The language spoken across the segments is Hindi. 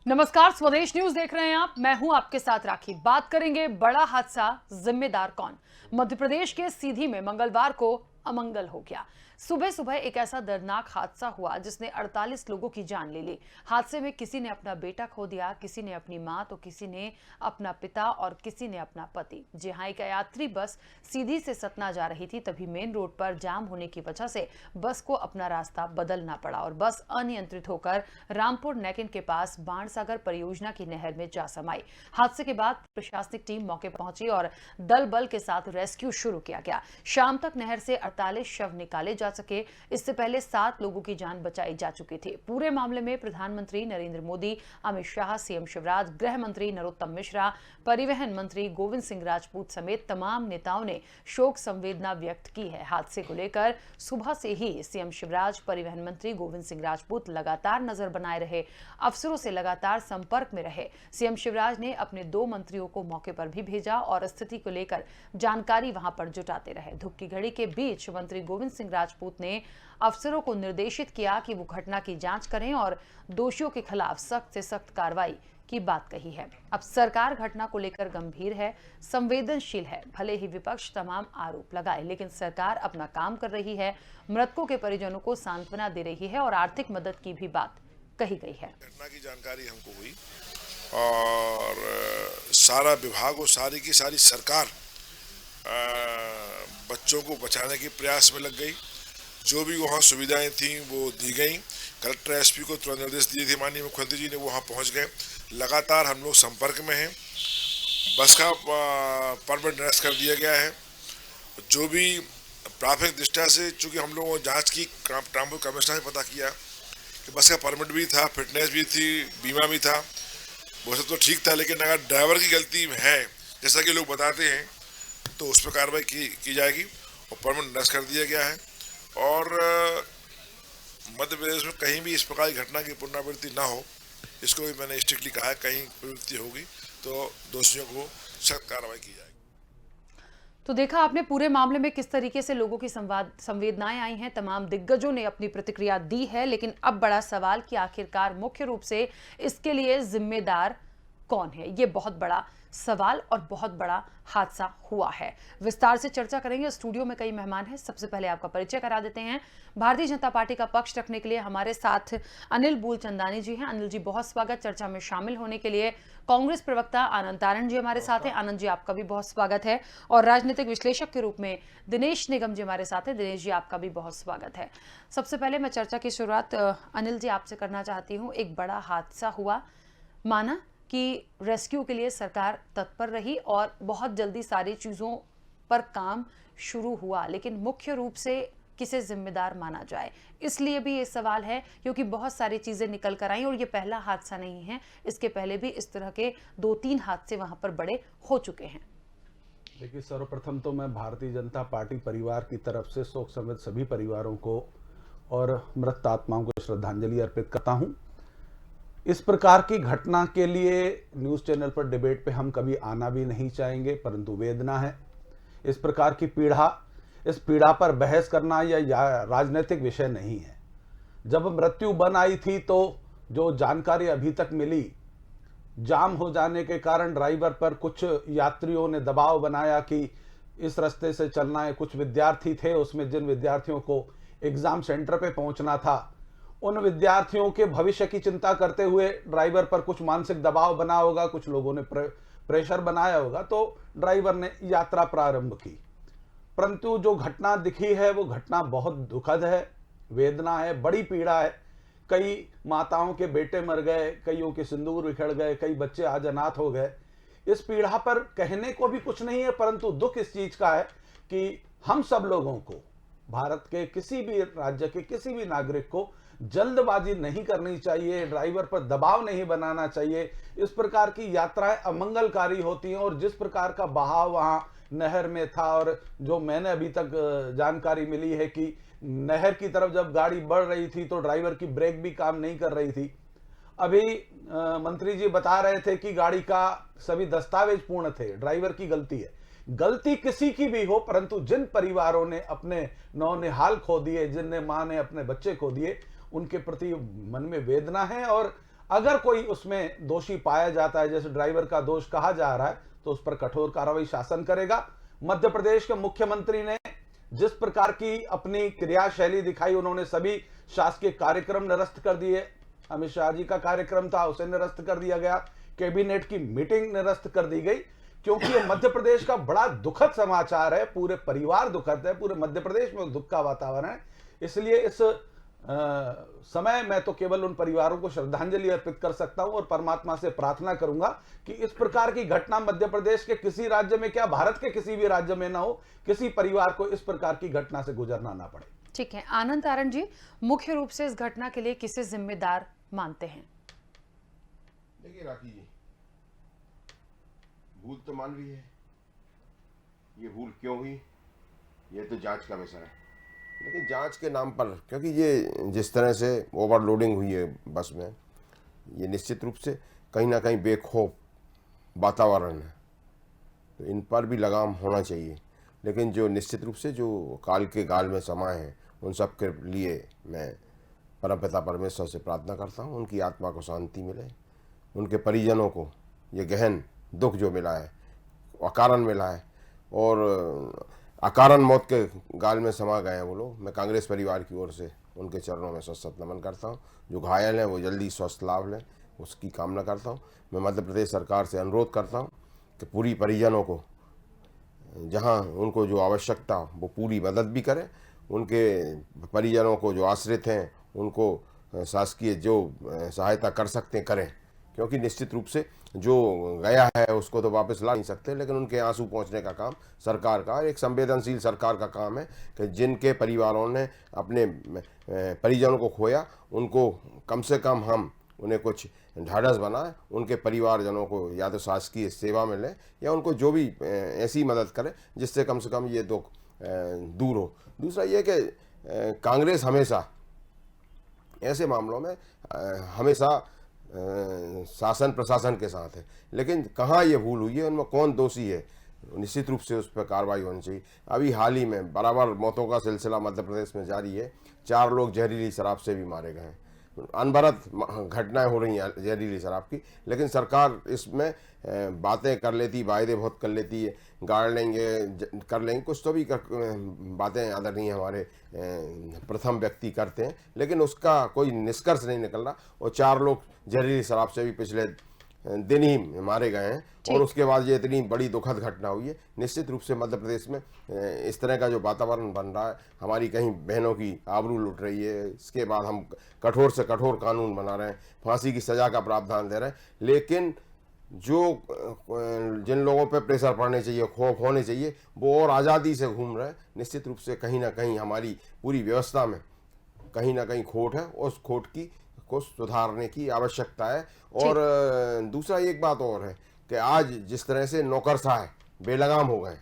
नमस्कार, स्वदेश न्यूज देख रहे हैं आप। मैं हूं आपके साथ राखी। बात करेंगे बड़ा हादसा, जिम्मेदार कौन। मध्य प्रदेश के सीधी में मंगलवार को अमंगल हो गया। सुबह सुबह एक ऐसा दर्दनाक हादसा हुआ जिसने 48 लोगों की जान ले ली। हादसे में किसी ने अपना बेटा खो दिया, किसी ने अपनी मां, तो किसी ने अपना पिता और किसी ने अपना पति। जी हां, एक यात्री बस सीधी से सतना जा रही थी, तभी मेन रोड पर जाम होने की वजह से बस को अपना रास्ता बदलना पड़ा और बस अनियंत्रित होकर रामपुर नेकिन के पास बाणसागर परियोजना की नहर में जा समाई। हादसे के बाद प्रशासनिक टीम मौके पर पहुंची और दल बल के साथ रेस्क्यू शुरू किया गया। शाम तक नहर से 48 शव निकाले जा सके। इससे पहले 7 लोगों की जान बचाई जा चुकी थी। पूरे मामले में प्रधानमंत्री नरेंद्र मोदी, अमित शाह, सीएम शिवराज, गृह मंत्री नरोत्तम मिश्रा, परिवहन मंत्री गोविंद सिंह राजपूत समेत तमाम नेताओं ने शोक संवेदना व्यक्त की है। हादसे को लेकर सुबह से ही सीएम शिवराज, परिवहन मंत्री गोविंद सिंह राजपूत लगातार नजर बनाए रहे, अफसरों से लगातार संपर्क में रहे। सीएम शिवराज ने अपने 2 मंत्रियों को मौके पर भी भेजा और स्थिति को लेकर जानकारी वहां पर जुटाते रहे। धूप की घड़ी के बीच मंत्री गोविंद सिंह राजपूत ने अफसरों को निर्देशित किया कि वो घटना की जांच करें और दोषियों के खिलाफ सख्त से सख्त कार्रवाई की बात कही है। अब सरकार घटना को लेकर गंभीर है, संवेदनशील है। भले ही विपक्ष तमाम आरोप लगाए, लेकिन सरकार अपना काम कर रही है। मृतकों के परिजनों को सांत्वना दे रही है और आर्थिक मदद की भी बात कही गई है। घटना की जानकारी हमको हुई और सारा विभाग और सारी की सारी सरकार बच्चों को बचाने के प्रयास में लग गई। जो भी वहाँ सुविधाएं थी वो दी गई। कलेक्टर एसपी को तुरंत निर्देश दिए थे, माननीय मुख्यमंत्री जी ने वहाँ पहुँच गए। लगातार हम लोग संपर्क में हैं। बस का परमिट निरस्त कर दिया गया है। जो भी प्राथमिक दृष्टया से, चूँकि हम लोगों जाँच की, रामपुर कमिश्नर ने पता किया कि बस का परमिट भी था, फिटनेस भी थी, बीमा भी था, वो सब तो ठीक था। लेकिन अगर ड्राइवर की गलती है, जैसा कि लोग बताते हैं, तो उस पर कार्रवाई की जाएगी और परमिट निरस्त कर दिया गया है। और मध्य प्रदेश में कहीं भी इस प्रकार की घटना की पुनरावृत्ति ना हो, इसको भी मैंने स्ट्रिक्टली कहा है। कहीं प्रवृत्ति होगी तो दोषियों को सख्त कार्रवाई की जाएगी। तो देखा आपने पूरे मामले में किस तरीके से लोगों की संवेदनाएं आई हैं। तमाम दिग्गजों ने अपनी प्रतिक्रिया दी है, लेकिन अब बड़ा सवाल कि आखिरकार मुख्य रूप से इसके लिए जिम्मेदार कौन है। ये बहुत बड़ा सवाल और बहुत बड़ा हादसा हुआ है। विस्तार से चर्चा करेंगे। स्टूडियो में कई मेहमान हैं। सबसे पहले आपका परिचय करा देते हैं। भारतीय जनता पार्टी का पक्ष रखने के लिए हमारे साथ अनिल बूलचंदानी जी हैं। अनिल जी, बहुत स्वागत चर्चा में शामिल होने के लिए। कांग्रेस प्रवक्ता आनंद तारण जी हमारे साथ हैं। आनंद जी, आपका भी बहुत स्वागत है। और राजनीतिक विश्लेषक के रूप में दिनेश निगम जी हमारे साथ हैं। दिनेश जी, आपका भी बहुत स्वागत है। सबसे पहले मैं चर्चा की शुरुआत अनिल जी आपसे करना चाहती हूँ। एक बड़ा हादसा हुआ, माना कि रेस्क्यू के लिए सरकार तत्पर रही और बहुत जल्दी सारी चीज़ों पर काम शुरू हुआ, लेकिन मुख्य रूप से किसे जिम्मेदार माना जाए, इसलिए भी ये सवाल है, क्योंकि बहुत सारी चीज़ें निकल कर आई और ये पहला हादसा नहीं है। इसके पहले भी इस तरह के 2-3 हादसे वहां पर बड़े हो चुके हैं। देखिए, सर्वप्रथम तो मैं भारतीय जनता पार्टी परिवार की तरफ से शोक संवेद सभी परिवारों को और मृत आत्माओं को श्रद्धांजलि अर्पित करता हूं। इस प्रकार की घटना के लिए न्यूज़ चैनल पर डिबेट पे हम कभी आना भी नहीं चाहेंगे, परंतु वेदना है इस प्रकार की पीड़ा। इस पीड़ा पर बहस करना या राजनीतिक विषय नहीं है। जब मृत्यु बन आई थी तो जो जानकारी अभी तक मिली, जाम हो जाने के कारण ड्राइवर पर कुछ यात्रियों ने दबाव बनाया कि इस रास्ते से चलना है। कुछ विद्यार्थी थे, उसमें जिन विद्यार्थियों को एग्जाम सेंटर पे पहुंचना था, उन विद्यार्थियों के भविष्य की चिंता करते हुए ड्राइवर पर कुछ मानसिक दबाव बना होगा, कुछ लोगों ने प्रेशर बनाया होगा, तो ड्राइवर ने यात्रा प्रारंभ की। परंतु जो घटना दिखी है वो घटना बहुत दुखद है, वेदना है, बड़ी पीड़ा है। कई माताओं के बेटे मर गए, कईयों के सिंदूर बिखर गए, कई बच्चे आज अनाथ हो गए। इस पीड़ा पर कहने को भी कुछ नहीं है, परंतु दुख इस चीज का है कि हम सब लोगों को, भारत के किसी भी राज्य के किसी भी नागरिक को जल्दबाजी नहीं करनी चाहिए, ड्राइवर पर दबाव नहीं बनाना चाहिए। इस प्रकार की यात्राएं अमंगलकारी होती हैं और जिस प्रकार का बहाव वहां नहर में था, और जो मैंने अभी तक जानकारी मिली है कि नहर की तरफ जब गाड़ी बढ़ रही थी तो ड्राइवर की ब्रेक भी काम नहीं कर रही थी। अभी मंत्री जी बता रहे थे कि गाड़ी का सभी दस्तावेज पूर्ण थे, ड्राइवर की गलती है। गलती किसी की भी हो, परंतु जिन परिवारों ने अपने नौनिहाल खो दिए, जिनने मां ने अपने बच्चे खो दिए, उनके प्रति मन में वेदना है। और अगर कोई उसमें दोषी पाया जाता है, जैसे ड्राइवर का दोष कहा जा रहा है, तो उस पर कठोर कार्रवाई शासन करेगा। मध्य प्रदेश के मुख्यमंत्री ने जिस प्रकार की अपनी क्रियाशैली दिखाई, उन्होंने सभी शासकीय कार्यक्रम निरस्त कर दिए। अमित शाह जी का कार्यक्रम था, उसे निरस्त कर दिया गया। कैबिनेट की मीटिंग निरस्त कर दी गई, क्योंकि ये मध्य प्रदेश का बड़ा दुखद समाचार है। पूरे परिवार दुखद है, पूरे मध्य प्रदेश में दुख का वातावरण है। इसलिए इस समय मैं तो केवल उन परिवारों को श्रद्धांजलि अर्पित कर सकता हूं और परमात्मा से प्रार्थना करूंगा कि इस प्रकार की घटना मध्य प्रदेश के किसी राज्य में, क्या भारत के किसी भी राज्य में ना हो, किसी परिवार को इस प्रकार की घटना से गुजरना ना पड़े। ठीक है, आनंद तारण जी, मुख्य रूप से इस घटना के लिए किसे जिम्मेदार मानते हैं? देखिए राखी जी, भूल तो मानवीय है, ये भूल क्यों हुई ये तो जांच का विषय है। लेकिन जांच के नाम पर, क्योंकि ये जिस तरह से ओवरलोडिंग हुई है बस में, ये निश्चित रूप से कहीं ना कहीं बेखौफ वातावरण है, तो इन पर भी लगाम होना चाहिए। लेकिन जो निश्चित रूप से जो काल के गाल में समाये हैं, उन सब के लिए मैं परमपिता परमेश्वर से प्रार्थना करता हूँ, उनकी आत्मा को शांति मिले, उनके परिजनों को ये गहन दुख जो मिला है, अकारण मिला है और अकारण मौत के गाल में समा गए हैं वो लोग, मैं कांग्रेस परिवार की ओर से उनके चरणों में सशक्त नमन करता हूँ। जो घायल हैं वो जल्दी स्वस्थ लाभ लें, उसकी कामना करता हूँ। मैं मध्य प्रदेश सरकार से अनुरोध करता हूँ कि पूरी परिजनों को जहाँ उनको जो आवश्यकता वो पूरी मदद भी करें, उनके परिजनों को जो आश्रित हैं उनको शासकीय जो सहायता कर सकते हैं करें, क्योंकि निश्चित रूप से जो गया है उसको तो वापस ला नहीं सकते, लेकिन उनके आंसू पहुंचने का काम सरकार का, एक संवेदनशील सरकार का काम है कि जिनके परिवारों ने अपने परिजनों को खोया उनको कम से कम हम उन्हें कुछ ढाढ़स बनाए, उनके परिवारजनों को या तो शासकीय सेवा में लें या उनको जो भी ऐसी मदद करें जिससे कम से कम ये दुख दूर हो। दूसरा ये कि कांग्रेस हमेशा ऐसे मामलों में हमेशा शासन प्रशासन के साथ है, लेकिन कहाँ ये भूल हुई है, उनमें कौन दोषी है, निश्चित रूप से उस पर कार्रवाई होनी चाहिए। अभी हाल ही में बराबर मौतों का सिलसिला मध्य प्रदेश में जारी है, 4 लोग जहरीली शराब से भी मारे गए हैं। अनवरत घटनाएं हो रही हैं जहरीली शराब की, लेकिन सरकार इसमें बातें कर लेती, वायदे बहुत कर लेती है, गाड़ लेंगे कर लेंगे, कुछ तो भी बातें आदरणीय हमारे प्रथम व्यक्ति करते हैं, लेकिन उसका कोई निष्कर्ष नहीं निकल रहा। और 4 लोग जहरीली शराब से भी पिछले दिन ही मारे गए हैं और उसके बाद ये इतनी बड़ी दुखद घटना हुई है। निश्चित रूप से मध्य प्रदेश में इस तरह का जो वातावरण बन रहा है, हमारी कहीं बहनों की आबरू लुट रही है, इसके बाद हम कठोर से कठोर कानून बना रहे हैं, फांसी की सज़ा का प्रावधान दे रहे हैं, लेकिन जो जिन लोगों पे प्रेशर पड़ने चाहिए, खौफ होने चाहिए, वो और आज़ादी से घूम रहे हैं। निश्चित रूप से कहीं ना कहीं हमारी पूरी व्यवस्था में कहीं ना कहीं खोट है, उस खोट को सुधारने की आवश्यकता है। और दूसरा एक बात और है कि आज जिस तरह से नौकरशाह बेलगाम हो गए,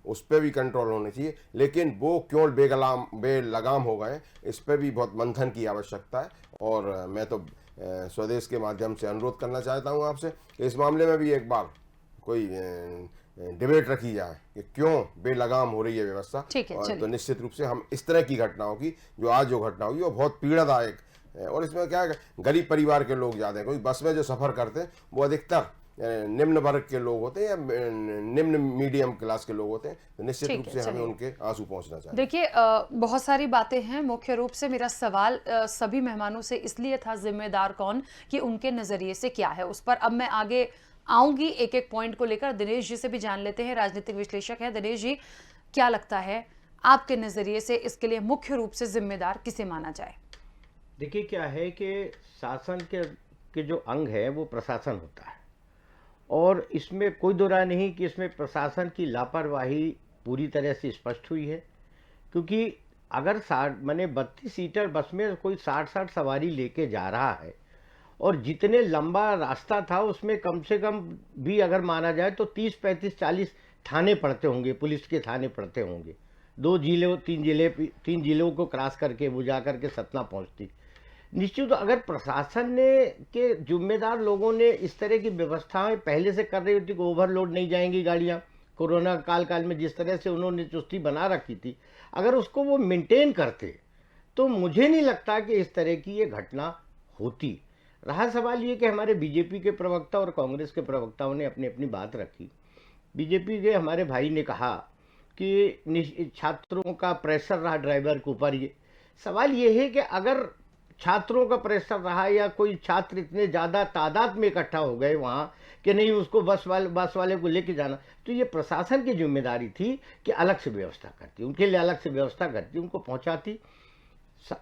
उस पर भी कंट्रोल होने चाहिए, लेकिन वो क्यों बेलगाम हो गए, इस पर भी बहुत मंथन की आवश्यकता है। और मैं तो स्वदेश के माध्यम से अनुरोध करना चाहता हूं आपसे कि इस मामले में भी एक बार कोई डिबेट रखी जाए कि क्यों बेलगाम हो रही है व्यवस्था। तो निश्चित रूप से हम इस तरह की घटनाओं की, जो आज जो घटना हुई वो बहुत पीड़ादायक, और इसमें क्या है, गरीब परिवार के लोग ज़्यादा हैं, क्योंकि बस में जो सफ़र करते हैं वो अधिकतर निम्न वर्ग के लोग होते हैं या निम्न मीडियम क्लास के लोग होते हैं, तो निश्चित रूप से हमें उनके आंसू पहुंचना चाहिए। देखिए, बहुत सारी बातें हैं। मुख्य रूप से मेरा सवाल सभी मेहमानों से इसलिए था, जिम्मेदार कौन, कि उनके नजरिए से क्या है, उस पर अब मैं आगे आऊंगी एक एक पॉइंट को लेकर। दिनेश जी से भी जान लेते हैं, राजनीतिक विश्लेषक है। दिनेश जी, क्या लगता है आपके नजरिए से इसके लिए मुख्य रूप से जिम्मेदार किसे माना जाए? देखिए, क्या है कि शासन के जो अंग है वो प्रशासन होता है, और इसमें कोई दो राय नहीं कि इसमें प्रशासन की लापरवाही पूरी तरह से स्पष्ट हुई है। क्योंकि अगर 32 सीटर बस में कोई 60 सवारी लेके जा रहा है, और जितने लंबा रास्ता था उसमें कम से कम भी अगर माना जाए तो 30, 35, 40 थाने पड़ते होंगे, पुलिस के थाने पड़ते होंगे। 3 जिलों को क्रॉस करके वो जा करके सतना पहुंचती। निश्चित, अगर प्रशासन ने के जिम्मेदार लोगों ने इस तरह की व्यवस्थाएं पहले से कर रही होती कि ओवरलोड नहीं जाएंगी गाड़ियां, कोरोना काल में जिस तरह से उन्होंने चुस्ती बना रखी थी, अगर उसको वो मेंटेन करते तो मुझे नहीं लगता कि इस तरह की ये घटना होती। रहा सवाल ये कि हमारे बीजेपी के प्रवक्ता और कांग्रेस के प्रवक्ताओं ने अपनी अपनी बात रखी। बीजेपी के हमारे भाई ने कहा कि छात्रों का प्रेशर रहा ड्राइवर के ऊपर। ये सवाल ये है कि अगर छात्रों का प्रेशर रहा या कोई छात्र इतने ज़्यादा तादाद में इकट्ठा हो गए वहाँ कि नहीं उसको बस वाले को लेके जाना, तो ये प्रशासन की जिम्मेदारी थी कि अलग से व्यवस्था करती, उनके लिए अलग से व्यवस्था करती, उनको पहुँचाती।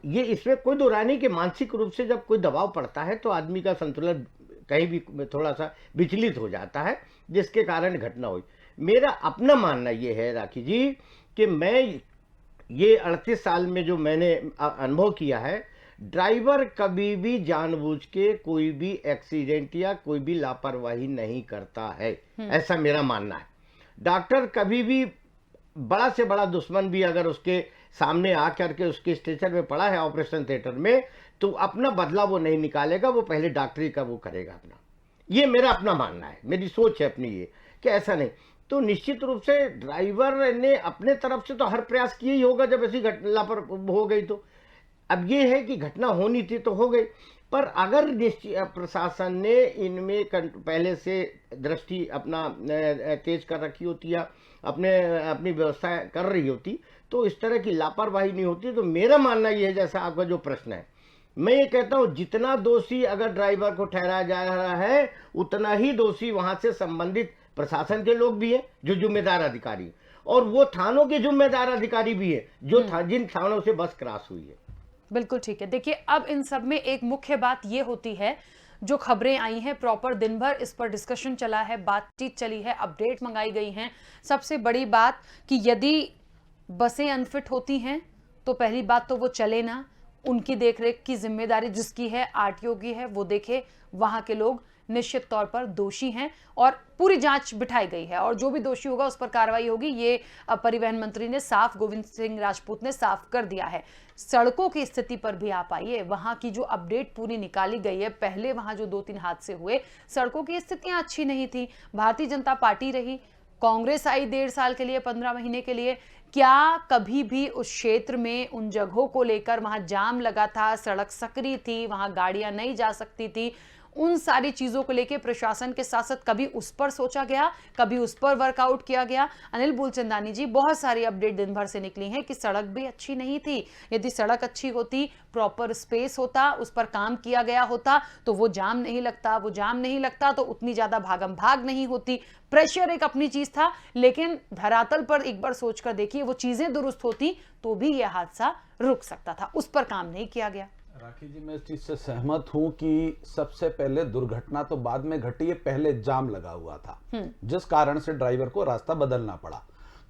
ये इसमें कोई दो राय नहीं कि मानसिक रूप से जब कोई दबाव पड़ता है तो आदमी का संतुलन कहीं भी थोड़ा सा विचलित हो जाता है, जिसके कारण घटना हुई। मेरा अपना मानना ये है राखी जी कि मैं ये 38 साल में जो मैंने अनुभव किया है, ड्राइवर कभी भी जानबूझ के कोई भी एक्सीडेंट या कोई भी लापरवाही नहीं करता है, ऐसा मेरा मानना है। डॉक्टर कभी भी बड़ा से बड़ा दुश्मन भी अगर उसके सामने आकर के उसके स्ट्रेचर में पड़ा है ऑपरेशन थिएटर में, तो अपना बदला वो नहीं निकालेगा, वो पहले डॉक्टरी का वो करेगा अपना। ये मेरा अपना मानना है, मेरी सोच है अपनी ये कि ऐसा नहीं। तो निश्चित रूप से ड्राइवर ने अपने तरफ से तो हर प्रयास किया ही होगा जब ऐसी लापर हो गई। तो अब ये है कि घटना होनी थी तो हो गई, पर अगर प्रशासन ने इनमें पहले से दृष्टि अपना तेज कर रखी होती या अपनी व्यवस्था कर रही होती तो इस तरह की लापरवाही नहीं होती। तो मेरा मानना ये है, जैसा आपका जो प्रश्न है, मैं ये कहता हूँ जितना दोषी अगर ड्राइवर को ठहराया जा रहा है उतना ही दोषी वहां से संबंधित प्रशासन के लोग भी हैं जो जिम्मेदार अधिकारी, और वो थानों के जिम्मेदार अधिकारी भी है जो जिन थानों से बस क्रॉस हुई है। बिल्कुल ठीक है। देखिए, अब इन सब में एक मुख्य बात ये होती है, जो खबरें आई हैं प्रॉपर दिन भर इस पर डिस्कशन चला है, बातचीत चली है, अपडेट मंगाई गई हैं। सबसे बड़ी बात कि यदि बसें अनफिट होती हैं तो पहली बात तो वो चले ना, उनकी देखरेख की जिम्मेदारी जिसकी है आरटीओ की है, वो देखे। वहां के लोग निश्चित तौर पर दोषी हैं और पूरी जांच बिठाई गई है और जो भी दोषी होगा उस पर कार्रवाई होगी। ये परिवहन मंत्री ने साफ, गोविंद सिंह राजपूत ने साफ कर दिया है। सड़कों की स्थिति पर भी आप आइए, वहां की जो अपडेट पूरी निकाली गई है। पहले वहां जो 2-3 हादसे हुए, सड़कों की स्थितियां अच्छी नहीं थी। भारतीय जनता पार्टी रही, कांग्रेस आई 1.5 साल के लिए, 15 महीने के लिए। क्या कभी भी उस क्षेत्र में उन जगहों को लेकर वहां जाम लगा था, सड़क सकरी थी, वहां गाड़ियां नहीं जा सकती थी, उन सारी चीजों को लेकर प्रशासन के साथ साथ कभी उस पर सोचा गया, कभी उस पर वर्कआउट किया गया? अनिल मूलचंदानी जी, बहुत सारी अपडेट दिन भर से निकली हैं कि सड़क भी अच्छी नहीं थी। यदि सड़क अच्छी होती, प्रॉपर स्पेस होता, उस पर काम किया गया होता तो वो जाम नहीं लगता, वो जाम नहीं लगता तो उतनी ज्यादा भागम भाग नहीं होती। प्रेशर एक अपनी चीज था, लेकिन धरातल पर एक बार सोचकर देखिए, वो चीजें दुरुस्त होती तो भी यह हादसा रुक सकता था। उस पर काम नहीं किया गया। राखी जी, मैं इस चीज से सहमत हूं कि सबसे पहले दुर्घटना तो बाद में घटी है, पहले जाम लगा हुआ था जिस कारण से ड्राइवर को रास्ता बदलना पड़ा।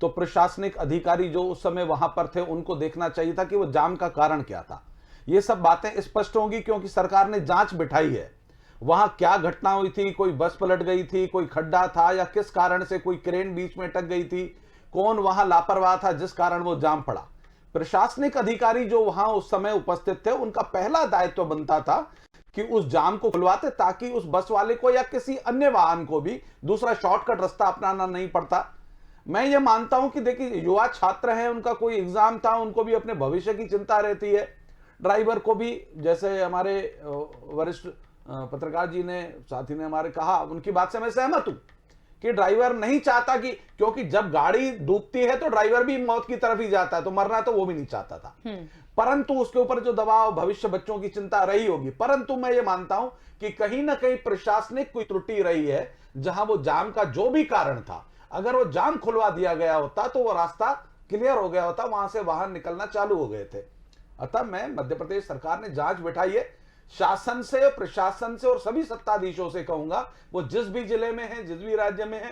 तो प्रशासनिक अधिकारी जो उस समय वहां पर थे उनको देखना चाहिए था कि वो जाम का कारण क्या था। ये सब बातें स्पष्ट होंगी क्योंकि सरकार ने जांच बिठाई है। वहां क्या घटना हुई थी, कोई बस पलट गई थी, कोई खड्डा था, या किस कारण से कोई क्रेन बीच में अटक गई थी, कौन वहां लापरवाह था जिस कारण वो जाम पड़ा। प्रशासनिक अधिकारी जो वहां उस समय उपस्थित थे, उनका पहला दायित्व बनता था कि उस जाम को खुलवाते ताकि उस बस वाले को या किसी अन्य वाहन को भी दूसरा शॉर्टकट रास्ता अपनाना नहीं पड़ता। मैं ये मानता हूं कि देखिए, युवा छात्र हैं, उनका कोई एग्जाम था, उनको भी अपने भविष्य की चिंता रहती है। ड्राइवर को भी, जैसे हमारे वरिष्ठ पत्रकार जी ने, साथी ने हमारे कहा, उनकी बात से मैं सहमत हूं कि ड्राइवर नहीं चाहता कि, क्योंकि जब गाड़ी डूबती है तो ड्राइवर भी मौत की तरफ ही जाता है, तो मरना तो वो भी नहीं चाहता था। परंतु उसके ऊपर जो दबाव, भविष्य बच्चों की चिंता रही होगी। परंतु मैं ये मानता हूं कि कहीं ना कहीं प्रशासनिक कोई त्रुटि रही है, जहां वो जाम का जो भी कारण था, अगर वो जाम खुलवा दिया गया होता तो वो रास्ता क्लियर हो गया होता, वहां से वाहन निकलना चालू हो गए थे। अतः मैं मध्य प्रदेश सरकार ने जांच बिठाई है, शासन से, प्रशासन से और सभी सत्ताधीशों से कहूंगा, वो जिस भी जिले में है, जिस भी राज्य में है।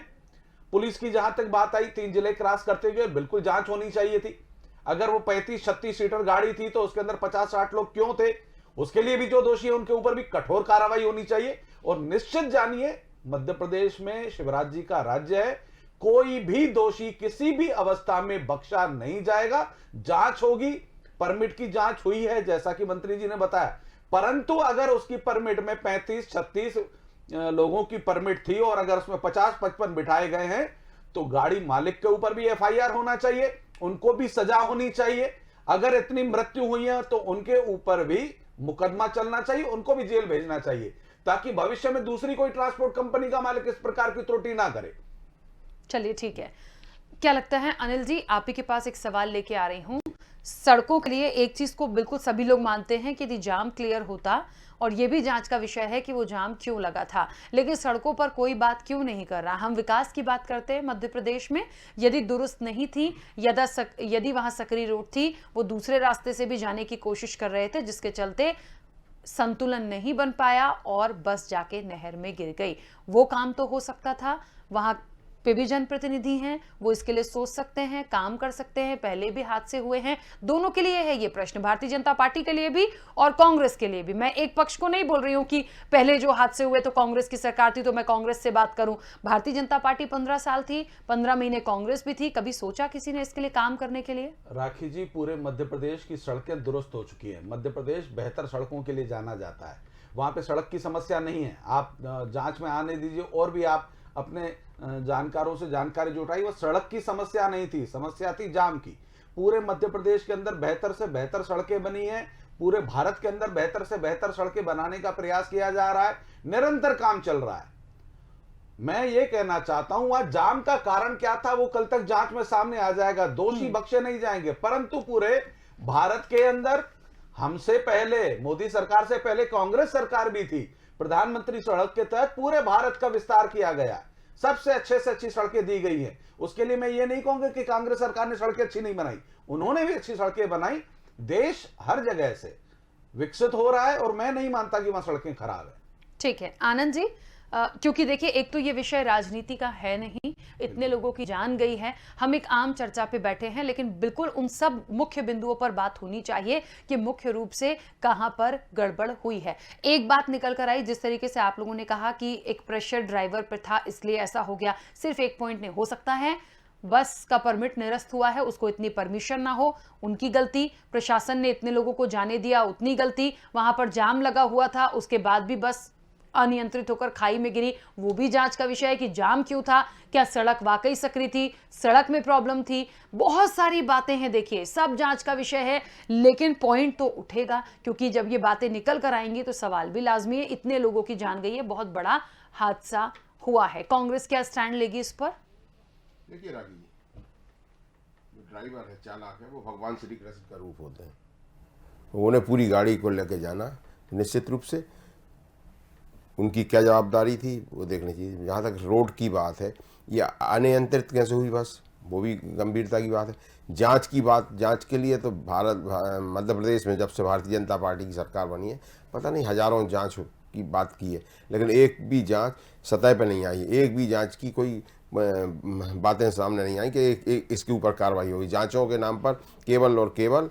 पुलिस की जहां तक बात आई, 3 जिले क्रॉस करते हुए बिल्कुल जांच होनी चाहिए थी। अगर वो 35-36 सीटर गाड़ी थी तो उसके अंदर 50-60 लोग क्यों थे, उसके लिए भी जो दोषी है उनके ऊपर भी कठोर कार्रवाई होनी चाहिए। और निश्चित जानिए, मध्य प्रदेश में शिवराज जी का राज्य है, कोई भी दोषी किसी भी अवस्था में बख्शा नहीं जाएगा। जांच होगी, परमिट की जांच हुई है जैसा कि मंत्री जी ने बताया, परंतु अगर उसकी परमिट में 35-36 लोगों की परमिट थी और अगर उसमें 50-55 बिठाए गए हैं तो गाड़ी मालिक के ऊपर भी एफआईआर होना चाहिए, उनको भी सजा होनी चाहिए। अगर इतनी मृत्यु हुई है तो उनके ऊपर भी मुकदमा चलना चाहिए, उनको भी जेल भेजना चाहिए, ताकि भविष्य में दूसरी कोई ट्रांसपोर्ट कंपनी का मालिक इस प्रकार की त्रुटि ना करे। चलिए ठीक है, क्या लगता है अनिल जी, आप ही के पास एक सवाल लेके आ रही हूं। सड़कों के लिए एक चीज को बिल्कुल सभी लोग मानते हैं कि यदि जाम क्लियर होता, और ये भी जांच का विषय है कि वो जाम क्यों लगा था, लेकिन सड़कों पर कोई बात क्यों नहीं कर रहा। हम विकास की बात करते हैं मध्य प्रदेश में, यदि दुरुस्त नहीं थी, यदि वहां सकरी रोड थी, वो दूसरे रास्ते से भी जाने की कोशिश कर रहे थे, जिसके चलते संतुलन नहीं बन पाया और बस जाके नहर में गिर गई। वो काम तो हो सकता था, वहां पे भी जनप्रतिनिधि हैं, वो इसके लिए सोच सकते हैं, काम कर सकते हैं। पहले भी हादसे हुए हैं, दोनों के लिए है ये प्रश्न, भारतीय जनता पार्टी के लिए भी और कांग्रेस के लिए भी। मैं एक पक्ष को नहीं बोल रही हूं कि पहले जो हादसे हुए तो कांग्रेस की सरकार थी तो मैं कांग्रेस से बात करूं। भारतीय जनता पार्टी 15 साल थी, 15 महीने कांग्रेस भी थी। कभी सोचा किसी ने इसके लिए काम करने के लिए? राखी जी, पूरे मध्य प्रदेश की सड़कें दुरुस्त हो चुकी हैं। मध्य प्रदेश बेहतर सड़कों के लिए जाना जाता है, वहां पे सड़क की समस्या नहीं है। आप जांच में आने दीजिए, और भी आप अपने जानकारों से जानकारी जुटाई, वो सड़क की समस्या नहीं थी, समस्या थी जाम की। पूरे मध्य प्रदेश के अंदर बेहतर से बेहतर सड़कें बनी हैं, पूरे भारत के अंदर बेहतर से बेहतर सड़कें बनाने का प्रयास किया जा रहा है, निरंतर काम चल रहा है। मैं ये कहना चाहता हूं, वहां जाम का कारण क्या था वो कल तक जांच में सामने आ जाएगा, दोषी बख्शे नहीं जाएंगे। परंतु पूरे भारत के अंदर हमसे पहले, मोदी सरकार से पहले कांग्रेस सरकार भी थी, प्रधानमंत्री सड़क के तहत पूरे भारत का विस्तार किया गया, सबसे अच्छे से अच्छी सड़कें दी गई हैं। उसके लिए मैं ये नहीं कहूंगा कि कांग्रेस सरकार ने सड़कें अच्छी नहीं बनाई, उन्होंने भी अच्छी सड़कें बनाई। देश हर जगह से विकसित हो रहा है और मैं नहीं मानता कि वहां सड़कें खराब है। ठीक है आनंद जी, क्योंकि देखिए एक तो ये विषय राजनीति का है नहीं, इतने लोगों की जान गई है, हम एक आम चर्चा पे बैठे हैं, लेकिन बिल्कुल उन सब मुख्य बिंदुओं पर बात होनी चाहिए कि मुख्य रूप से कहां पर गड़बड़ हुई है। एक बात निकल कर आई, जिस तरीके से आप लोगों ने कहा कि एक प्रेशर ड्राइवर पर था इसलिए ऐसा हो गया, सिर्फ एक पॉइंट नहीं हो सकता है, बस का परमिट निरस्त हुआ है, उसको इतनी परमिशन ना हो, उनकी गलती, प्रशासन ने इतने लोगों को जाने दिया उतनी गलती, वहां पर जाम लगा हुआ था, उसके बाद भी बस अनियंत्रित होकर खाई में गिरी, वो भी जांच का विषय है कि जाम क्यों था, क्या सड़क वाकई सकरी थी, सड़क में प्रॉब्लम थी, बहुत सारी बातें हैं। देखिए सब जांच का विषय है, लेकिन पॉइंट तो उठेगा, क्योंकि जब ये बातें निकल कर आएंगी तो सवाल भी लाजमी है। इतने लोगों की जान गई है, बहुत बड़ा हादसा हुआ है, कांग्रेस क्या स्टैंड लेगी इस पर? देखिए राखी जी, जो ड्राइवर है, चालक है, वो भगवान श्री कृष्ण का रूप होते हैं। उन्हें पूरी गाड़ी को लेके जाना, निश्चित रूप से उनकी क्या जवाबदारी थी वो देखनी चाहिए। जहाँ तक रोड की बात है, ये अनियंत्रित कैसे हुई बस, वो भी गंभीरता की बात है। जांच की बात, जांच के लिए तो मध्य प्रदेश में जब से भारतीय जनता पार्टी की सरकार बनी है, पता नहीं हजारों जांच की बात की है, लेकिन एक भी जांच सतह पे नहीं आई, एक भी जांच की कोई बातें सामने नहीं आई कि एक इसके ऊपर कार्रवाई होगी। जांचों के नाम पर केवल और केवल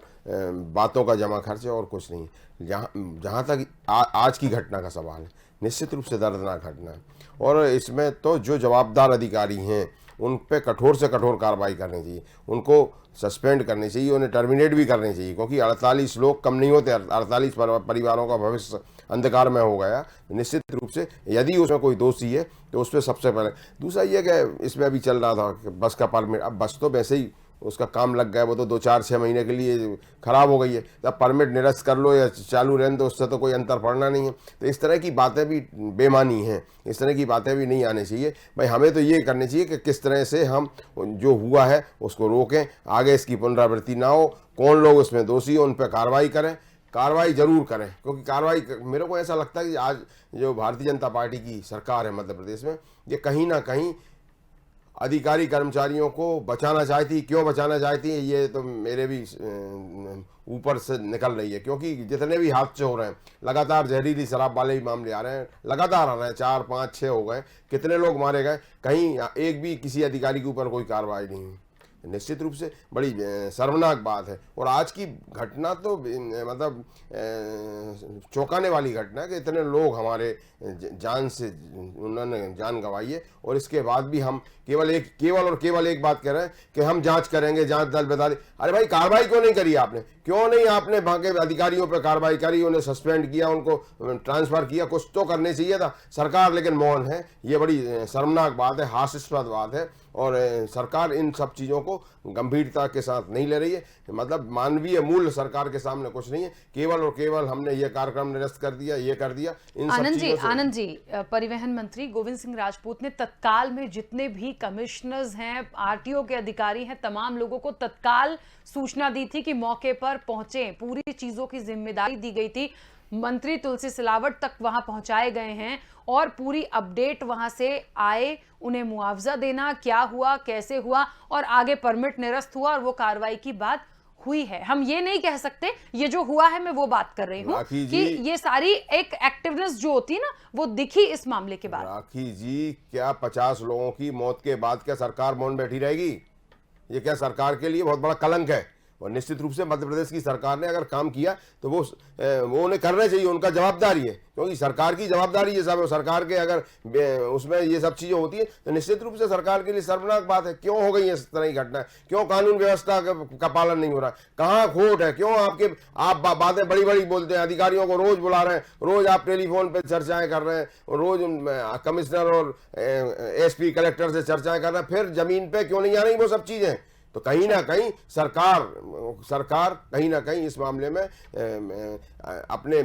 बातों का जमा खर्च है और कुछ नहीं। जहाँ तक आज की घटना का सवाल है, निश्चित रूप से दर्दनाक घटना है, और इसमें तो जो जवाबदार अधिकारी हैं उन पे कठोर से कठोर कार्रवाई करनी चाहिए, उनको सस्पेंड करनी चाहिए, उन्हें टर्मिनेट भी करनी चाहिए, क्योंकि 48 लोग कम नहीं होते, 48 परिवारों का भविष्य अंधकार में हो गया। निश्चित रूप से यदि उसमें कोई दोषी है तो उस पर सबसे पहले। दूसरा ये कि इसमें अभी चल रहा था कि बस का परमिट, अब बस तो वैसे ही उसका काम लग गया, वो तो 2-4-6 महीने के लिए खराब हो गई है, तब परमिट निरस्त कर लो या चालू रहने दो, उससे तो कोई अंतर पड़ना नहीं है। तो इस तरह की बातें भी बेमानी हैं, इस तरह की बातें भी नहीं आनी चाहिए। भाई हमें तो ये करनी चाहिए कि किस तरह से हम जो हुआ है उसको रोकें, आगे इसकी पुनरावृत्ति ना हो, कौन लोग उसमें दोषी हो उन पर कार्रवाई करें, कार्रवाई जरूर करें, क्योंकि कार्रवाई, मेरे को ऐसा लगता है कि आज जो भारतीय जनता पार्टी की सरकार है मध्य प्रदेश में, ये कहीं ना कहीं अधिकारी कर्मचारियों को बचाना चाहती। क्यों बचाना चाहती है ये तो मेरे भी ऊपर से निकल रही है, क्योंकि जितने भी हादसे हो रहे हैं, लगातार जहरीली शराब वाले ही मामले आ रहे हैं, लगातार आ रहे हैं, 4, 5, 6 हो गए, कितने लोग मारे गए, कहीं एक भी किसी अधिकारी के ऊपर कोई कार्रवाई नहीं हुई। निश्चित रूप से बड़ी शर्मनाक बात है। और आज की घटना तो मतलब चौंकाने वाली घटना है कि इतने लोग हमारे जान से उन्होंने जान गंवाई है, और इसके बाद भी हम केवल और केवल एक बात कह रहे हैं कि हम जांच करेंगे, जांच दल बता दे। अरे भाई कार्रवाई क्यों नहीं करी आपने, क्यों नहीं आपने वहाँ के अधिकारियों पर कार्रवाई करी, उन्हें सस्पेंड किया, उनको ट्रांसफर किया, कुछ तो करने चाहिए था सरकार, लेकिन मौन है। ये बड़ी शर्मनाक बात है, हास्यास्पद बात है और सरकार इन सब चीज़ों को गंभीरता के साथ नहीं ले रही है। मतलब मानवीय मूल्य सरकार के सामने कुछ नहीं है, केवल और केवल हमने ये कार्यक्रम निरस्त कर दिया, ये कर दिया। इन सब चीज़ों से आनंद जी, परिवहन मंत्री गोविंद सिंह राजपूत ने तत्काल में जितने भी कमिश्नर्स हैं, आरटीओ के अधिकारी हैं, तमाम लोगों को तत्काल सूचना दी थी कि मौके पर पहुंचे। पूरी चीजों की जिम्मेदारी दी गई थी। मंत्री तुलसी सिलावट तक वहां पहुंचाए गए हैं और पूरी अपडेट वहां से आए, उन्हें मुआवजा देना, क्या हुआ, कैसे हुआ, और आगे परमिट निरस्त हुआ और वो कार्रवाई की बात हुई है। हम ये नहीं कह सकते, ये जो हुआ है मैं वो बात कर रही हूँ कि ये सारी एक एक्टिवनेस जो होती है ना, वो दिखी इस मामले के बाद। राखी जी, क्या 50 लोगों की मौत के बाद क्या सरकार मौन बैठी रहेगी? ये क्या सरकार के लिए बहुत बड़ा कलंक है। और निश्चित रूप से मध्य प्रदेश की सरकार ने अगर काम किया तो वो उन्हें करना चाहिए, उनका जवाबदारी है, क्योंकि सरकार की जवाबदारी ये सब। सरकार के अगर उसमें ये सब चीज़ें होती है तो निश्चित रूप से सरकार के लिए शर्मनाक बात है। क्यों हो गई है इस तरह की घटना? क्यों कानून व्यवस्था का पालन नहीं हो रहा? कहाँ खोट है? क्यों आप बातें बड़ी बड़ी बोलते हैं, अधिकारियों को रोज बुला रहे हैं, रोज आप टेलीफोन पर चर्चाएं कर रहे हैं, रोज कमिश्नर और एसपी कलेक्टर से चर्चाएं कर रहे हैं, फिर जमीन पे क्यों नहीं आ रही वो सब चीज़ें? तो कहीं ना कहीं सरकार कहीं ना कहीं इस मामले में अपने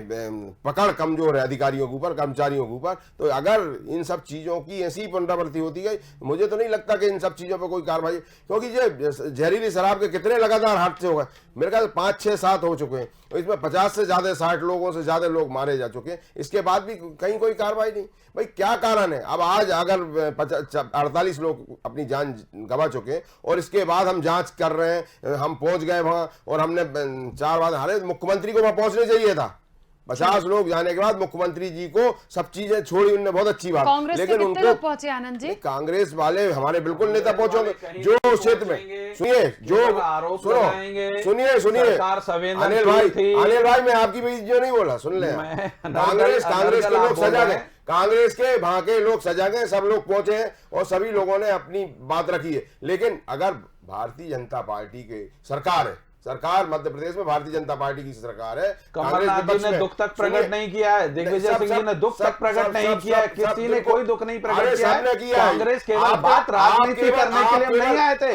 पकड़ कमजोर है अधिकारियों के ऊपर, कर्मचारियों के ऊपर। तो अगर इन सब चीज़ों की ऐसी पुनरावृत्ति होती गई, मुझे तो नहीं लगता कि इन सब चीज़ों पर कोई कार्रवाई, क्योंकि ये जहरीली शराब के कितने लगातार हादसे हो गए, मेरे ख्याल 5, 6, 7 हो चुके हैं। तो इसमें 50 से ज़्यादा 60 लोगों से ज़्यादा लोग मारे जा चुके हैं, इसके बाद भी कहीं कोई कार्रवाई नहीं। भाई क्या कारण है? अब आज अगर 48 लोग अपनी जान गंवा चुके हैं और इसके बाद हम जांच कर रहे हैं, हम पहुंच गए वहां और हमने 4 बार, अरे मुख्यमंत्री को वहां पहुंचने चाहिए था। 50 लोग जाने के बाद मुख्यमंत्री जी को सब चीजें छोड़ी, उनने बहुत अच्छी बात, लेकिन उनको पहुंचे आनंद जी, कांग्रेस वाले हमारे बिल्कुल नेता पहुंचोगे जो क्षेत्र में, सुनिए अनिल भाई मैं आपकी भी जो नहीं बोला, सुन ले। कांग्रेस के लोग सजा गए, कांग्रेस के वहां के लोग सजा गए, सब लोग पहुंचे हैं और सभी लोगों ने अपनी बात रखी है। लेकिन अगर भारतीय जनता पार्टी के सरकार है, सरकार मध्य प्रदेश में भारतीय जनता पार्टी की सरकार है, कमलनाथ जी ने दुख तक प्रकट नहीं किया है, दिग्विजय सिंह जी ने दुख तक प्रकट नहीं किया है, किसी ने कोई दुख नहीं प्रकट किया है। कांग्रेस केवल बात राजनीति करने के लिए नहीं आए थे,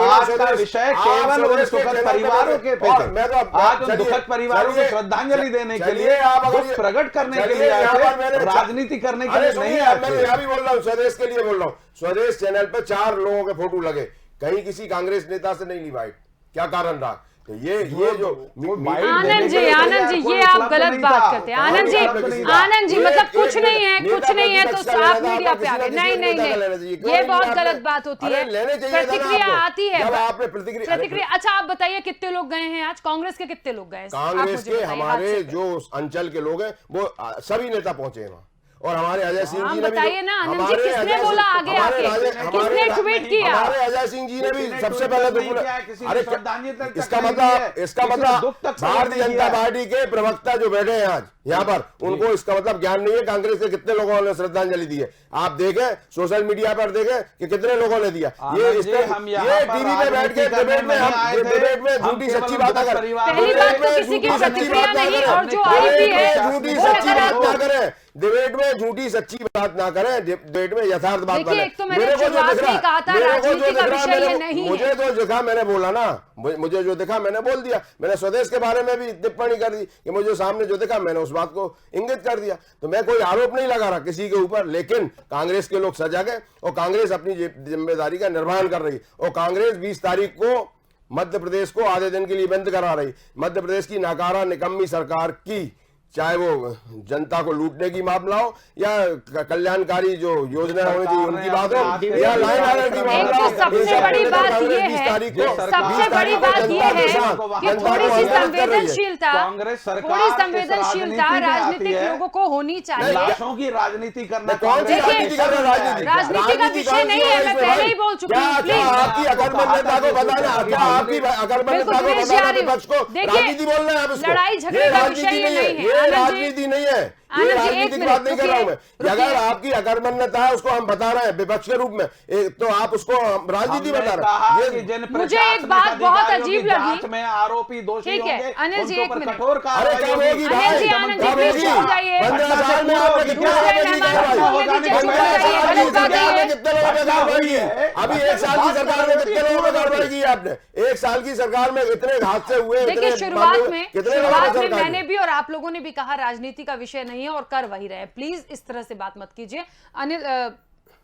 आज का विषय केवल उन सुखद परिवारों के पे थे। आज उन दुखद परिवारों को श्रद्धांजलि देने के लिए, दुख प्रकट करने के लिए आए थे, राजनीति करने के लिए नहीं आए थे। मैं यहाँ भी बोल रहा हूँ, स्वदेश के लिए बोल रहा हूँ। स्वदेश चैनल पर 4 लोगों के फोटो लगे, कहीं किसी कांग्रेस नेता से नहीं ली भाई, क्या कारण रहा? तो ये जो आनंद जी ये आप गलत बात करते हैं। आनंद जी मतलब कुछ नहीं है तो आप मीडिया पे आ गए। नहीं, ये बहुत गलत बात होती है, प्रतिक्रिया आती है, आपने प्रतिक्रिया। अच्छा आप बताइए कितने लोग गए हैं आज? कांग्रेस के कितने लोग गए? कांग्रेस के हमारे जो अंचल के लोग हैं वो सभी नेता पहुंचे हैं वहां, और हमारे अजय सिंह जी ने बताइए ना आनंद जी, किसने बोला आगे आके, किसने ट्वीट किया? हमारे अजय सिंह जी ने भी सबसे पहले तो, अरे इसका मतलब भारतीय जनता पार्टी के प्रवक्ता जो बैठे हैं आज यहाँ पर, उनको इसका मतलब ज्ञान नहीं है कांग्रेस के कितने लोगों ने श्रद्धांजलि दी है। आप देखें सोशल मीडिया पर देखें कि कितने लोगों ने दिया। ये टीवी पे बैठ के डिबेट में झूठी सच्ची बात ना करें, डिबेट में झूठी सच्ची बात ना करें, डिबेट में यथार्थ बात करें। मुझे जो दिखा मैंने बोला ना, मुझे जो दिखा मैंने बोल दिया। मैंने स्वदेश के बारे में भी टिप्पणी कर दी कि मुझे सामने जो दिखा मैंने उस बात को इंगित कर दिया। तो मैं कोई आरोप नहीं लगा रहा किसी के ऊपर, लेकिन कांग्रेस के लोग सजा गए और कांग्रेस अपनी जिम्मेदारी का निर्वहन कर रही। और कांग्रेस 20 तारीख को मध्य प्रदेश को आधे दिन के लिए बंद करा रही। मध्य प्रदेश की नाकारा निकम्मी सरकार की, चाहे वो जनता को लूटने की मामला हो या कल्याणकारी जो योजना होनी चाहिए उनकी बात हो या लाइन आर्डर की मामला हो, सबसे बड़ी बात ये है कि थोड़ी सी संवेदनशीलता, राजनीतिक लोगों को होनी चाहिए। लाशों की राजनीति करना कौन सी राजनीति कर रहे हैं? राजनीति का विषय नहीं है, मैं पहले ही बोल चुकी हूँ। आपकी अकर्मण्यता को बताना, क्या आपकी अकर्मण्यता को बताना विपक्ष को राजनीति बोल रहे हैं आप? लड़ाई झगड़े का विषय ये नहीं है, राजनीति नहीं है, ये राजनीति की बात नहीं कर रहा हूं मैं। अगर आपकी अकर्मण्यता है उसको हम बता रहे हैं विपक्ष के रूप में, तो आप उसको राजनीति बता रहे हैं। मुझे एक बात बहुत अजीब लगी, में आरोपी दोषी ठीक है अनिल जी, एक मिनट, कठोर कार्रवाई होगी भाई, 15 साल में आपने कितना दीजिए, चुप हो जाइए, गलत बात है ये। कितने लोगों पे कार्रवाई की है? अभी एक साल की सरकार में कितने लोगों पे कार्रवाई की है आपने? एक साल की सरकार में इतने हादसे हुए, देखिए, इतने शुरुआत मामले- में कितने लोगों पे सरकार मैंने की? भी और आप लोगों ने भी कहा राजनीति का विषय नहीं है और कर वही रहे। प्लीज इस तरह से बात मत कीजिए। अनिल,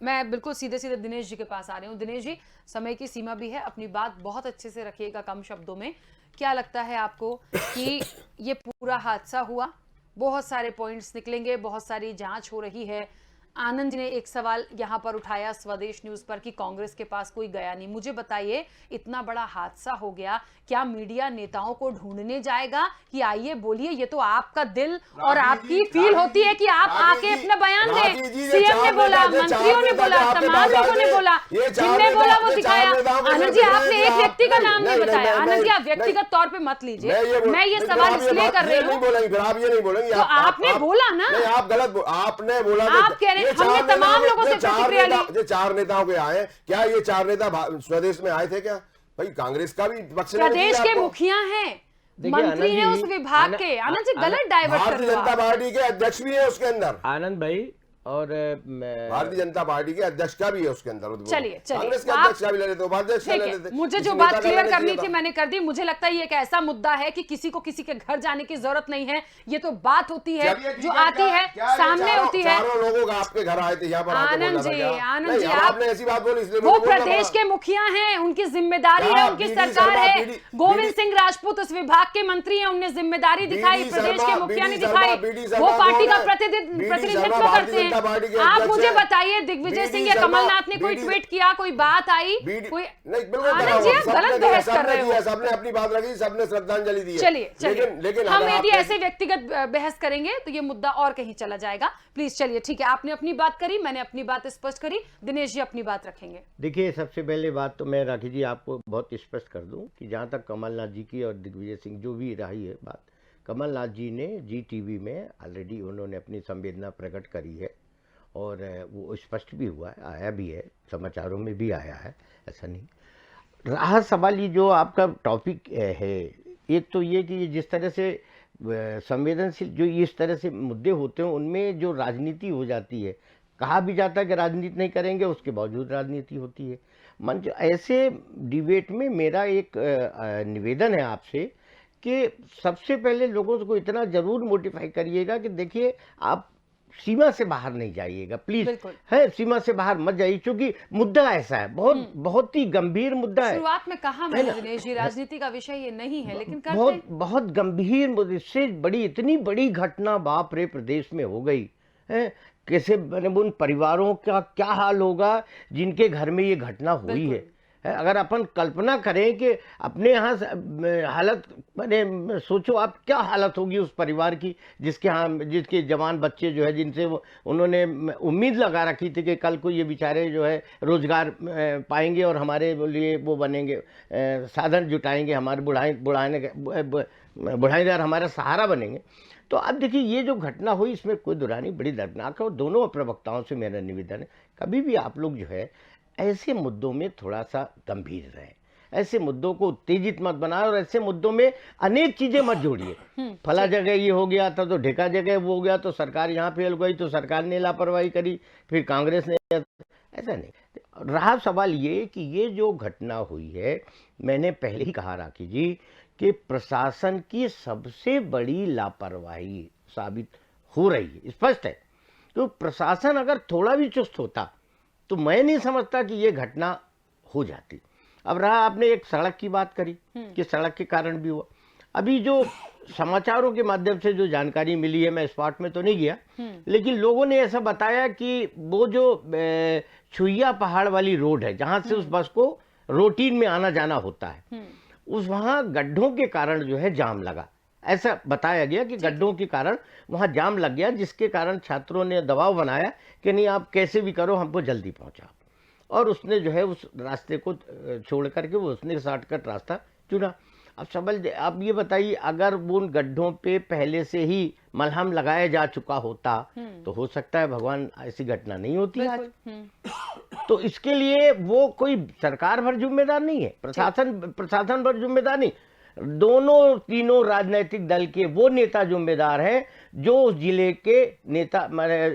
मैं बिल्कुल सीधे सीधे दिनेश जी के पास आ रही हूँ। दिनेश जी, समय की सीमा भी है, अपनी बात बहुत अच्छे से रखिएगा, कम शब्दों में। क्या लगता है आपको कि ये पूरा हादसा हुआ? बहुत सारे पॉइंट्स निकलेंगे, बहुत सारी जांच हो रही है। आनंद जी ने एक सवाल यहां पर उठाया स्वदेश न्यूज पर कि कांग्रेस के पास कोई गया नहीं। मुझे बताइए, इतना बड़ा हादसा हो गया, क्या मीडिया नेताओं को ढूंढने जाएगा कि आइए बोलिए? ये तो आपका दिल और आपकी फील होती है कि आप आके अपना बयान दें। सीएम ने बोला, मंत्रियों ने बोला, तमाम लोगों ने बोला, जिनने बोला वो दिखाया। आनंद जी, आपने एक व्यक्ति का नाम नहीं बताया। आनंद जी, आप व्यक्तिगत तौर पे मत लीजिए, मैं ये सवाल इसलिए कर रही हूँ। आप ये नहीं बोलेंगे, तो आपने बोला ना, आप गलत, आपने बोला, आप कह रहे हैं हमने तमाम लोगों से प्रतिक्रिया ली। जो 4 नेताओं के आए, क्या ये 4 नेता स्वदेश में आए थे क्या? भाई कांग्रेस का भी पक्ष प्रदेश के मुखिया हैं, मंत्री हैं उस विभाग के। आनंद जी, गलत डाइवर्ट कर भारतीय रहे हो जनता आप। पार्टी के अध्यक्ष भी है उसके अंदर। आनंद भाई और भारतीय जनता पार्टी के अध्यक्ष का भी है उसके अंदर। चलिए कांग्रेस के आप- अध्यक्ष का भी ले लेते, उपाध्यक्ष का ठीक ले है, लेते। मुझे जो किसी बात नेता का क्लियर लेना करनी चाहिए थी था। मैंने कर दी। मुझे लगता है ये एक ऐसा मुद्दा है कि किसी को किसी के घर जाने की जरूरत नहीं है। ये तो बात होती है चलिए, ठीक जो है, आती है क्या ये सामने होती है। चारों लोगों का आपके घर आए थे यहाँ पर आके आनंद बोलना था जी, क्या? आनंद नहीं, जी, अब आप- आपने ऐसी बात बोली इसलिए वो मुझे बोलना प्रदेश पड़ा। के मुखिया हैं, उनकी जिम्मेदारी क्या है, उनकी बीडी सरकार शर्मा, है। बीडी- गोविंद बीडी- सिंह राजपूत उस विभाग के मंत्री हैं, उनने जिम्मेदारी दिखाई, बीडी प्रदेश शर्मा, के मुखिया ने बीडी दिखाई। शर्मा, बीडी वो शर्मा पार्टी कौन का है? बीडी प्रतिनिधित्व शर्मा करते भारतीय जनता पार्टी के हैं। आप अध्यक्ष मुझे हैं। बताइए, दिग्विजय सिंह या शर्मा, कमलनाथ ने कोई बीडी- ट्वीट किया, कोई बात आई, बीडी- कोई? नहीं, बिल्कुल आनंद बराबर, जी, आप सबने गलत दिया, बहस कर सबने रहे दिया, हो। सबने अपनी बात रखी, सबने श्रद्धांजलि दी है। चलिए लेकिन हम अगर यदि आपने- ऐसे व्यक्तिगत बहस करेंगे तो ये मुद्दा और कहीं चला जाएगा। प्लीज चलिए, ठीक है, आपने अपनी बात करी, मैंने अपनी बात स्पष्ट करी, दिनेश जी अपनी बात रखेंगे। देखिए, सबसे पहले बात तो मैं राखी जी आपको बहुत स्पष्ट कर दूं कि जहां तक कमलनाथ जी की और दिग्विजय सिंह जो भी रही है बात, कमलनाथ जी ने जी टीवी में ऑलरेडी उन्होंने अपनी संवेदना प्रकट करी है और वो स्पष्ट भी हुआ है, आया भी है, समाचारों में भी आया है, ऐसा नहीं रहा। सवाल ये जो आपका टॉपिक है, एक तो ये कि जिस तरह से संवेदनशील जो इस तरह से मुद्दे होते हैं उनमें जो राजनीति हो जाती है, कहा भी जाता है कि राजनीति नहीं करेंगे, उसके बावजूद राजनीति होती है। मंच ऐसे डिबेट में मेरा एक निवेदन है आपसे कि सबसे पहले लोगों को इतना जरूर मोटिफाई करिएगा कि देखिए, आप सीमा से बाहर नहीं जाइएगा प्लीज, बिल्कुल। है सीमा से बाहर मत जाइए, क्योंकि मुद्दा ऐसा है, बहुत ही गंभीर मुद्दा है। शुरुआत में कहा मैंने दिनेश जी, राजनीति का विषय ये नहीं है, लेकिन करते बहुत बहुत गंभीर मुद्दे, इससे बड़ी इतनी बड़ी घटना बाप रे प्रदेश में हो गई है। कैसे उन परिवारों का क्या हाल होगा जिनके घर में ये घटना हुई है। अगर अपन कल्पना करें कि अपने यहाँ हालत, मैंने सोचो आप क्या हालत होगी उस परिवार की जिसके जवान बच्चे जो है, जिनसे उन्होंने उम्मीद लगा रखी थी कि कल को ये बेचारे जो है रोजगार पाएंगे और हमारे लिए वो बनेंगे, साधन जुटाएंगे, हमारे बुढ़ाएंगे और हमारा सहारा बनेंगे। तो अब देखिए, ये जो घटना हुई इसमें कोई दुरानी बड़ी दर्दनाक है और दोनों प्रवक्ताओं से मेरा निवेदन है, कभी भी आप लोग जो है ऐसे मुद्दों में थोड़ा सा गंभीर रहें, ऐसे मुद्दों को उत्तेजित मत बनाएं और ऐसे मुद्दों में अनेक चीजें मत जोड़िए। फला जगह ये हो गया था तो ढेका जगह वो हो गया तो सरकार यहाँ फेल गई तो सरकार ने लापरवाही करी, फिर कांग्रेस ने, ऐसा नहीं। रहा सवाल ये कि ये जो घटना हुई है, मैंने पहले ही कहा राखी जी कि प्रशासन की सबसे बड़ी लापरवाही साबित हो रही है, स्पष्ट है। तो प्रशासन अगर थोड़ा भी चुस्त होता तो मैं नहीं समझता कि ये घटना हो जाती। अब रहा, आपने एक सड़क की बात करी कि सड़क के कारण भी हुआ। अभी जो समाचारों के माध्यम से जो जानकारी मिली है, मैं स्पॉट में तो नहीं गया, लेकिन लोगों ने ऐसा बताया कि वो जो छुइया पहाड़ वाली रोड है जहां से उस बस को रूटीन में आना जाना होता है, उस वहां गड्ढों के कारण जो है जाम लगा। ऐसा बताया गया कि गड्ढों के कारण वहां जाम लग गया, जिसके कारण छात्रों ने दबाव बनाया कि नहीं आप कैसे भी करो हमको जल्दी पहुंचाओ, और उसने जो है उस रास्ते को छोड़ करके वो उसने शॉर्टकट रास्ता चुना। अब सवाल आप ये बताइए, अगर उन गड्ढों पे पहले से ही मलहम लगाया जा चुका होता तो हो सकता है भगवान ऐसी घटना नहीं होती आज। तो इसके लिए वो कोई सरकार भर जिम्मेदार नहीं है, प्रशासन भर जिम्मेदार नहीं, दोनों तीनों राजनीतिक दल के वो नेता जिम्मेदार हैं जो उस जिले के नेता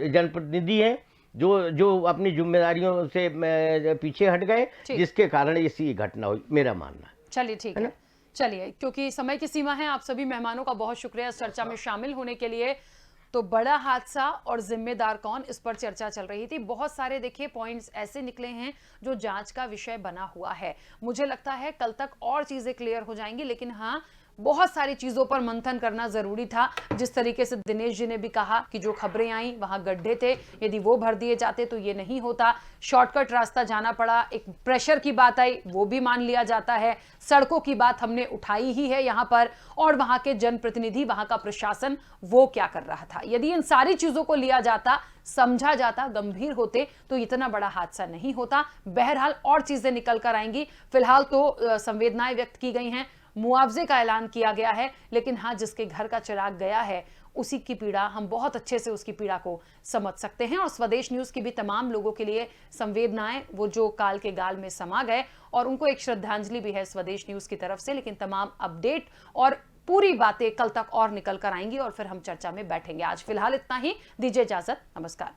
जनप्रतिनिधि हैं, जो अपनी जिम्मेदारियों से पीछे हट गए, ठीक। जिसके कारण ऐसी घटना हुई, मेरा मानना है। चलिए ठीक है, चलिए, क्योंकि समय की सीमा है, आप सभी मेहमानों का बहुत शुक्रिया इस चर्चा में शामिल होने के लिए। तो बड़ा हादसा और जिम्मेदार कौन, इस पर चर्चा चल रही थी। बहुत सारे देखिए पॉइंट्स ऐसे निकले हैं जो जांच का विषय बना हुआ है। मुझे लगता है कल तक और चीजें क्लियर हो जाएंगी, लेकिन हाँ, बहुत सारी चीजों पर मंथन करना जरूरी था। जिस तरीके से दिनेश जी ने भी कहा कि जो खबरें आई वहां गड्ढे थे, यदि वो भर दिए जाते तो ये नहीं होता, शॉर्टकट रास्ता जाना पड़ा। एक प्रेशर की बात आई, वो भी मान लिया जाता है। सड़कों की बात हमने उठाई ही है यहां पर, और वहां के जनप्रतिनिधि, वहां का प्रशासन वो क्या कर रहा था। यदि इन सारी चीजों को लिया जाता, समझा जाता, गंभीर होते, तो इतना बड़ा हादसा नहीं होता। बहरहाल और चीजें निकल कर आएंगी। फिलहाल तो संवेदनाएं व्यक्त की गई हैं, मुआवजे का ऐलान किया गया है, लेकिन हाँ, जिसके घर का चिराग गया है उसी की पीड़ा, हम बहुत अच्छे से उसकी पीड़ा को समझ सकते हैं। और स्वदेश न्यूज की भी तमाम लोगों के लिए संवेदनाएं, वो जो काल के गाल में समा गए, और उनको एक श्रद्धांजलि भी है स्वदेश न्यूज की तरफ से। लेकिन तमाम अपडेट और पूरी बातें कल तक और निकल कर आएंगी और फिर हम चर्चा में बैठेंगे। आज फिलहाल इतना ही, दीजिए इजाजत, नमस्कार।